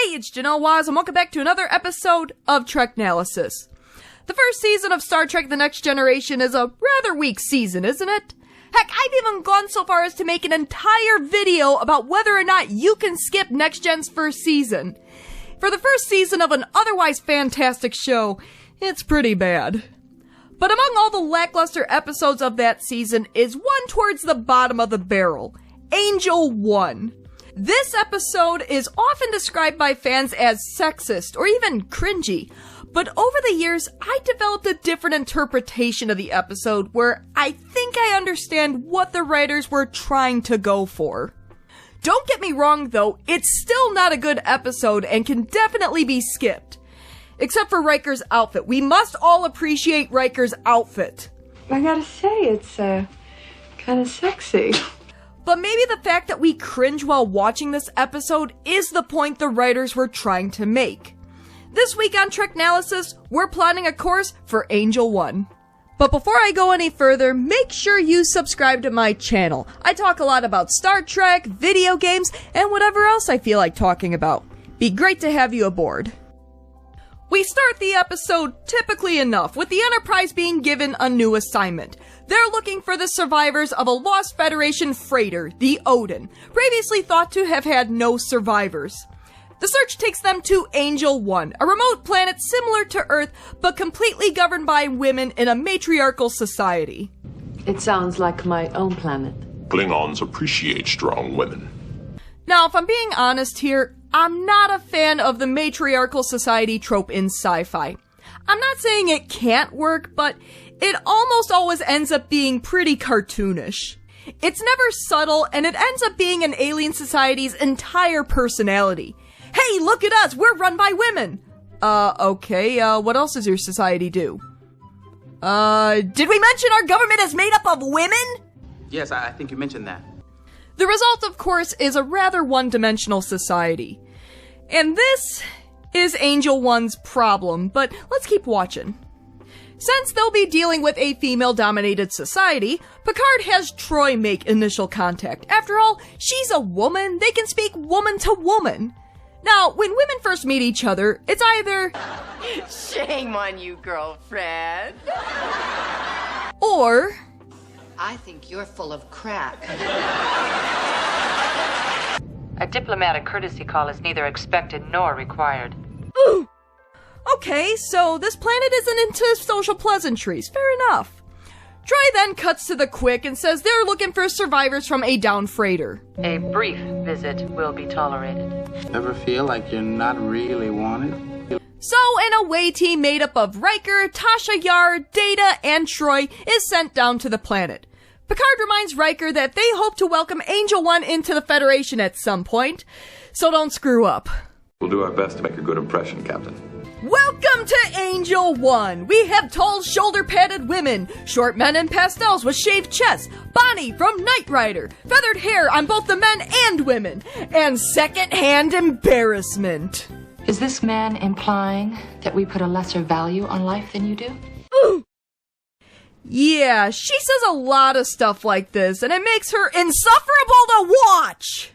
Hey, it's Janelle Waz, and welcome back to another episode of Treknalysis. The first season of Star Trek The Next Generation is a rather weak season, isn't it? Heck, I've even gone so far as to make an entire video about whether or not you can skip Next Gen's first season. For the first season of an otherwise fantastic show, it's pretty bad. But among all the lackluster episodes of that season is one towards the bottom of the barrel, Angel 1. This episode is often described by fans as sexist or even cringy, but over the years, I developed a different interpretation of the episode where I think I understand what the writers were trying to go for. Don't get me wrong though, it's still not a good episode and can definitely be skipped. Except for Riker's outfit. We must all appreciate Riker's outfit. I gotta say, it's, kind of sexy. But maybe the fact that we cringe while watching this episode is the point the writers were trying to make. This week on Treknalysis, we're plotting a course for Angel 1. But before I go any further, make sure you subscribe to my channel. I talk a lot about Star Trek, video games, and whatever else I feel like talking about. Be great to have you aboard. We start the episode typically enough, with the Enterprise being given a new assignment. They're looking for the survivors of a lost Federation freighter, the Odin, previously thought to have had no survivors. The search takes them to Angel 1, a remote planet similar to Earth, but completely governed by women in a matriarchal society. It sounds like my own planet. Klingons appreciate strong women. Now, if I'm being honest here, I'm not a fan of the matriarchal society trope in sci-fi. I'm not saying it can't work, but it almost always ends up being pretty cartoonish. It's never subtle, and it ends up being an alien society's entire personality. Hey, look at us, we're run by women! Okay, what else does your society do? Did we mention our government is made up of women? Yes, I think you mentioned that. The result, of course, is a rather one-dimensional society. And this is Angel 1's problem, but let's keep watching. Since they'll be dealing with a female-dominated society, Picard has Troi make initial contact. After all, she's a woman, they can speak woman to woman. Now, when women first meet each other, it's either Shame on you, girlfriend. or I think you're full of crack. A diplomatic courtesy call is neither expected nor required. ooh. Okay, so this planet isn't into social pleasantries. Fair enough. Troi then cuts to the quick and says they're looking for survivors from a downed freighter. A brief visit will be tolerated. Ever feel like you're not really wanted? So, an away team made up of Riker, Tasha Yar, Data, and Troi is sent down to the planet. Picard reminds Riker that they hope to welcome Angel 1 into the Federation at some point, so don't screw up. We'll do our best to make a good impression, Captain. Welcome to Angel 1! We have tall, shoulder-padded women, short men in pastels with shaved chests, Bonnie from Knight Rider, feathered hair on both the men and women, and second-hand embarrassment. Is this man implying that we put a lesser value on life than you do? Ooh. Yeah, she says a lot of stuff like this, and it makes her insufferable to watch!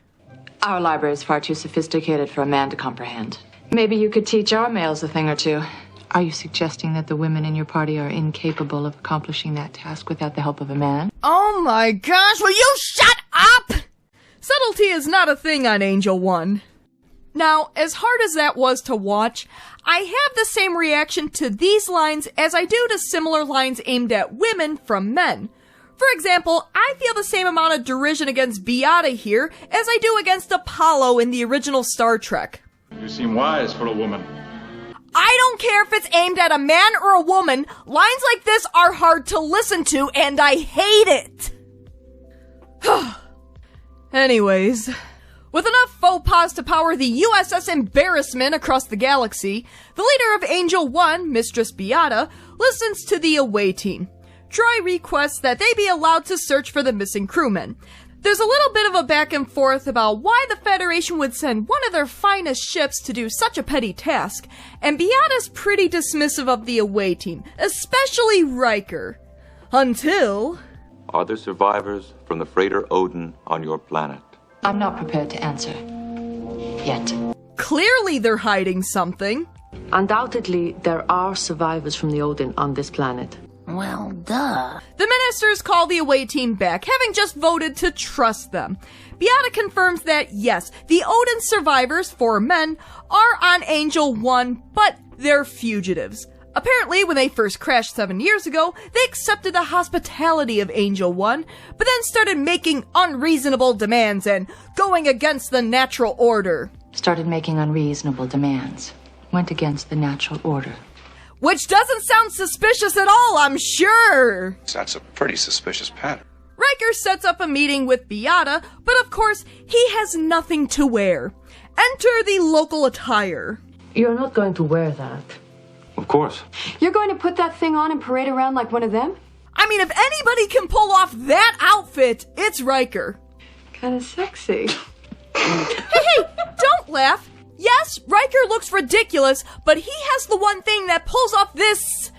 Our library is far too sophisticated for a man to comprehend. Maybe you could teach our males a thing or two. Are you suggesting that the women in your party are incapable of accomplishing that task without the help of a man? Oh my gosh, will you shut up? Subtlety is not a thing on Angel 1. Now, as hard as that was to watch, I have the same reaction to these lines as I do to similar lines aimed at women from men. For example, I feel the same amount of derision against Beata here as I do against Apollo in the original Star Trek. You seem wise for a woman. I don't care if it's aimed at a man or a woman, lines like this are hard to listen to and I hate it! Anyways, with enough faux pas to power the USS Embarrassment across the galaxy, the leader of Angel 1, Mistress Beata, listens to the away team. Troi requests that they be allowed to search for the missing crewmen. There's a little bit of a back and forth about why the Federation would send one of their finest ships to do such a petty task, and Beata's pretty dismissive of the away team, especially Riker. Until... Are there survivors from the freighter Odin on your planet? I'm not prepared to answer. Yet. clearly they're hiding something. Undoubtedly, there are survivors from the Odin on this planet. Well, duh. The ministers call the away team back, having just voted to trust them. Beata confirms that, yes, the Odin survivors, 4 men, are on Angel 1, but they're fugitives. Apparently, when they first crashed 7 years ago, they accepted the hospitality of Angel 1, but then started making unreasonable demands and going against the natural order. Started making unreasonable demands. Went against the natural order. Which doesn't sound suspicious at all, I'm sure! That's a pretty suspicious pattern. Riker sets up a meeting with Beata, but of course, he has nothing to wear. Enter the local attire. You're not going to wear that. Of course. You're going to put that thing on and parade around like one of them? I mean, if anybody can pull off that outfit, it's Riker. Kind of sexy. Hey, don't laugh. Yes, Riker looks ridiculous, but he has the one thing that pulls off this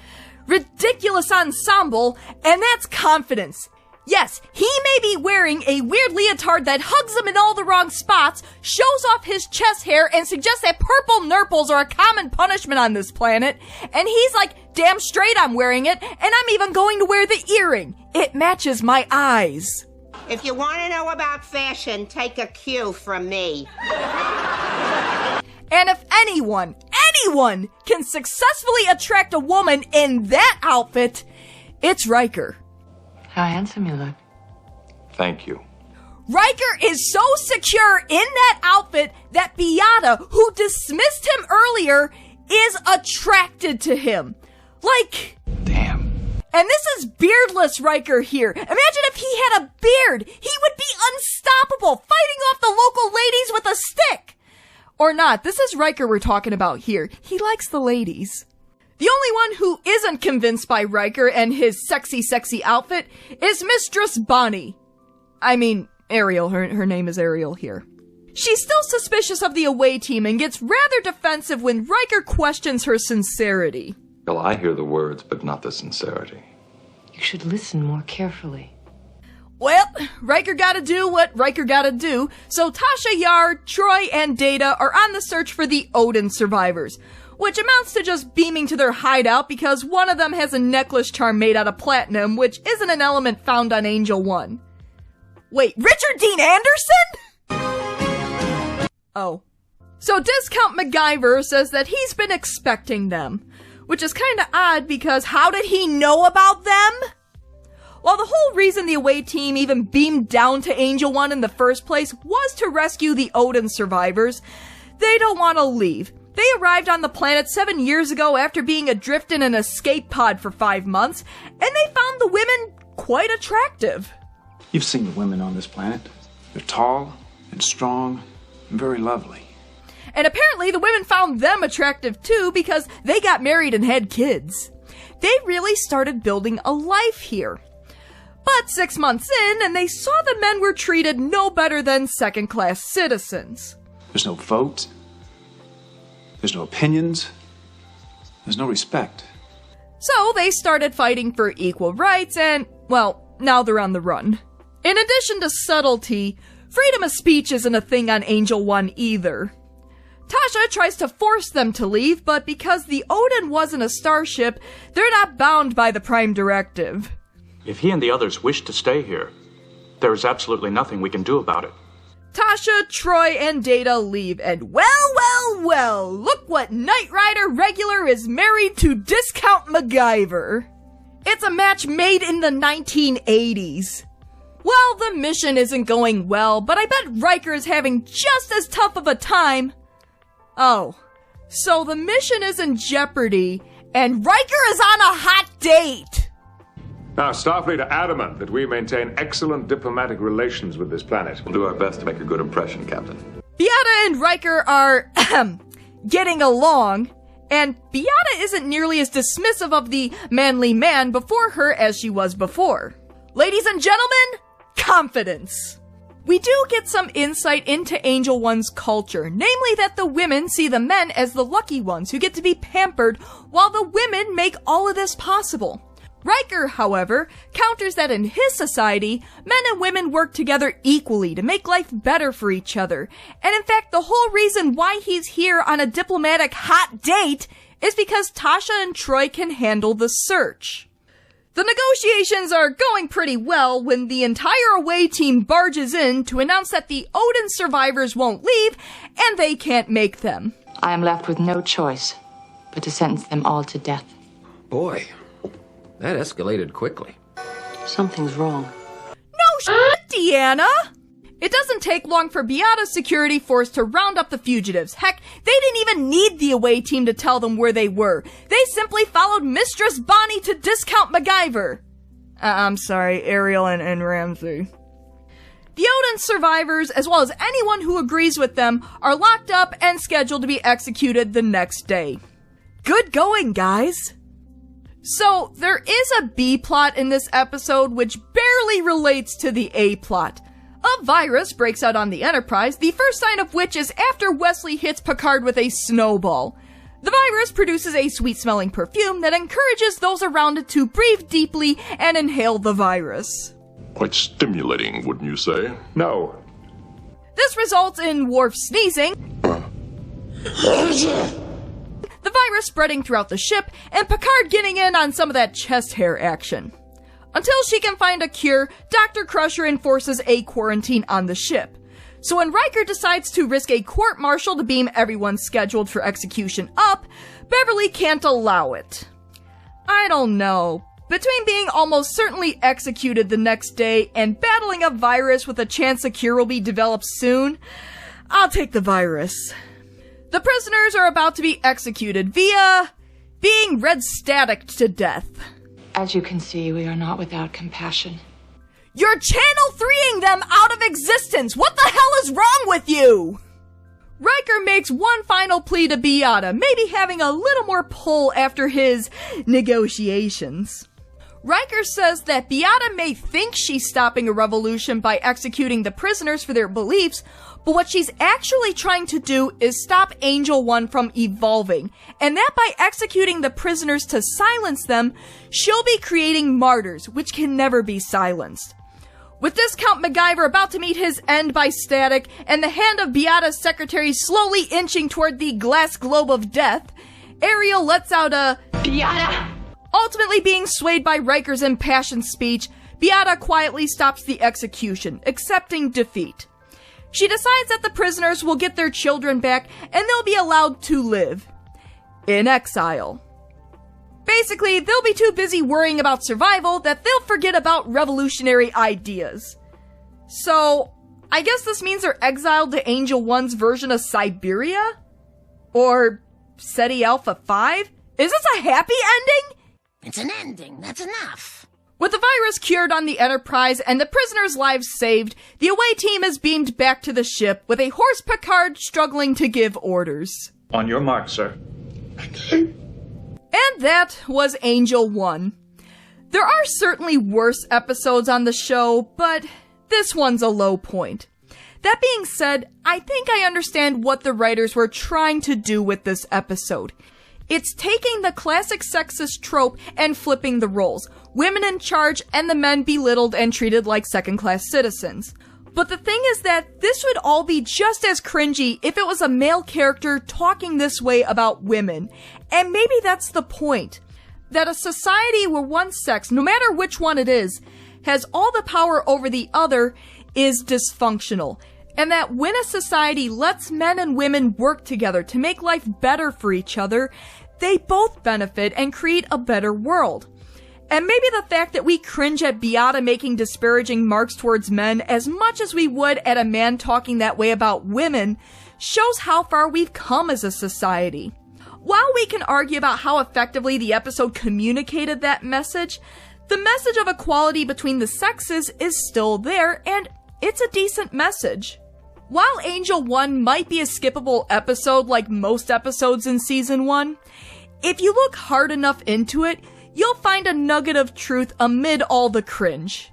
ridiculous ensemble, and that's confidence. Yes, he may be wearing a weird leotard that hugs him in all the wrong spots, shows off his chest hair, and suggests that purple nurples are a common punishment on this planet, and he's like, damn straight I'm wearing it, and I'm even going to wear the earring. It matches my eyes. If you want to know about fashion, take a cue from me. And if anyone can successfully attract a woman in that outfit, it's Riker. How handsome you look. Thank you. Riker is so secure in that outfit that Beata, who dismissed him earlier, is attracted to him. Like... Damn. And this is beardless Riker here. Imagine if he had a beard. He would be unstoppable, fighting off the local ladies with a stick. Or not. This is Riker we're talking about here. He likes the ladies. The only one who isn't convinced by Riker and his sexy, sexy outfit is Mistress Bonnie. I mean, Ariel. Her name is Ariel here. She's still suspicious of the away team and gets rather defensive when Riker questions her sincerity. Well, I hear the words, but not the sincerity. You should listen more carefully. Well, Riker gotta do what Riker gotta do, so Tasha Yar, Troy, and Data are on the search for the Odin survivors, which amounts to just beaming to their hideout because one of them has a necklace charm made out of platinum, which isn't an element found on Angel 1. Wait, Richard Dean Anderson?! Oh. So Discount MacGyver says that he's been expecting them, which is kinda odd because how did he know about them? While the whole reason the away team even beamed down to Angel 1 in the first place was to rescue the Odin survivors, they don't want to leave. They arrived on the planet 7 years ago after being adrift in an escape pod for 5 months, and they found the women quite attractive. You've seen the women on this planet. They're tall and strong and very lovely. And apparently the women found them attractive too because they got married and had kids. They really started building a life here. But 6 months in, and they saw the men were treated no better than second-class citizens. There's no vote. There's no opinions. There's no respect. So they started fighting for equal rights and, well, now they're on the run. In addition to subtlety, freedom of speech isn't a thing on Angel 1 either. Tasha tries to force them to leave, but because the Odin wasn't a starship, they're not bound by the Prime Directive. If he and the others wish to stay here, there is absolutely nothing we can do about it. Tasha, Troy, and Data leave, and well, look what Knight Rider Regular is married to Discount MacGyver. It's a match made in the 1980s. Well, the mission isn't going well, but I bet Riker is having just as tough of a time. Oh, so the mission is in jeopardy, and Riker is on a hot date! Now, Starfleet are adamant that we maintain excellent diplomatic relations with this planet. We'll do our best to make a good impression, Captain. Beata and Riker are, getting along, and Beata isn't nearly as dismissive of the manly man before her as she was before. Ladies and gentlemen, confidence! We do get some insight into Angel 1's culture, namely that the women see the men as the lucky ones who get to be pampered while the women make all of this possible. Riker, however, counters that in his society, men and women work together equally to make life better for each other. And in fact, the whole reason why he's here on a diplomatic hot date is because Tasha and Troi can handle the search. The negotiations are going pretty well when the entire away team barges in to announce that the Odin survivors won't leave and they can't make them. I am left with no choice but to sentence them all to death. Boy, that escalated quickly. Something's wrong. No shit, Deanna! It doesn't take long for Beata's security force to round up the fugitives. Heck, they didn't even need the away team to tell them where they were. They simply followed Mistress Bonnie to discount MacGyver. I'm sorry, Ariel and Ramsey. The Odin survivors, as well as anyone who agrees with them, are locked up and scheduled to be executed the next day. Good going, guys! So, there is a B-plot in this episode which barely relates to the A-plot. A virus breaks out on the Enterprise, the first sign of which is after Wesley hits Picard with a snowball. The virus produces a sweet-smelling perfume that encourages those around it to breathe deeply and inhale the virus. Quite stimulating, wouldn't you say? No. This results in Worf sneezing, the virus spreading throughout the ship, and Picard getting in on some of that chest hair action. Until she can find a cure, Dr. Crusher enforces a quarantine on the ship. So when Riker decides to risk a court-martial to beam everyone scheduled for execution up, Beverly can't allow it. I don't know. Between being almost certainly executed the next day and battling a virus with a chance a cure will be developed soon, I'll take the virus. The prisoners are about to be executed via being red staticked to death. As you can see, we are not without compassion. You're channel 3ing them out of existence! What the hell is wrong with you? Riker makes one final plea to Beata, maybe having a little more pull after his negotiations. Riker says that Beata may think she's stopping a revolution by executing the prisoners for their beliefs, but what she's actually trying to do is stop Angel One from evolving, and that by executing the prisoners to silence them, she'll be creating martyrs, which can never be silenced. With Discount MacGyver about to meet his end by static, and the hand of Beata's secretary slowly inching toward the glass globe of death, Ariel lets out a Beata! Ultimately being swayed by Riker's impassioned speech, Beata quietly stops the execution, accepting defeat. She decides that the prisoners will get their children back and they'll be allowed to live in exile. Basically, they'll be too busy worrying about survival that they'll forget about revolutionary ideas. So, I guess this means they're exiled to Angel One's version of Siberia? Or SETI Alpha 5? Is this a happy ending? It's an ending, that's enough. With the virus cured on the Enterprise and the prisoners' lives saved, the away team is beamed back to the ship with a hoarse Picard struggling to give orders. On your mark, sir. And that was Angel One. There are certainly worse episodes on the show, but this one's a low point. That being said, I think I understand what the writers were trying to do with this episode. It's taking the classic sexist trope and flipping the roles. Women in charge and the men belittled and treated like second-class citizens. But the thing is that this would all be just as cringy if it was a male character talking this way about women. And maybe that's the point. That a society where one sex, no matter which one it is, has all the power over the other is dysfunctional. And that when a society lets men and women work together to make life better for each other, they both benefit and create a better world. And maybe the fact that we cringe at Beata making disparaging marks towards men as much as we would at a man talking that way about women shows how far we've come as a society. While we can argue about how effectively the episode communicated that message, the message of equality between the sexes is still there, and it's a decent message. While Angel One might be a skippable episode like most episodes in Season 1, if you look hard enough into it, you'll find a nugget of truth amid all the cringe.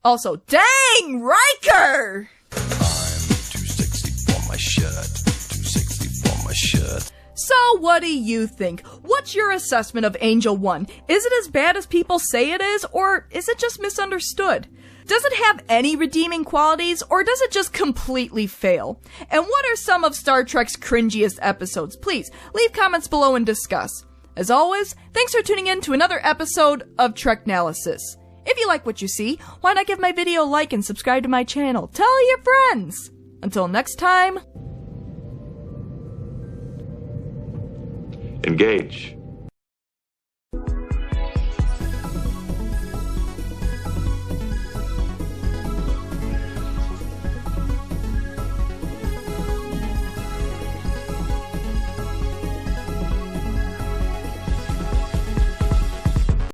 Also, dang, Riker! I'm too sexy for my shirt, too sexy for my shirt. So what do you think? What's your assessment of Angel 1? Is it as bad as people say it is, or is it just misunderstood? Does it have any redeeming qualities, or does it just completely fail? And what are some of Star Trek's cringiest episodes? Please, leave comments below and discuss. As always, thanks for tuning in to another episode of Treknalysis. If you like what you see, why not give my video a like and subscribe to my channel? Tell your friends! Until next time... Engage.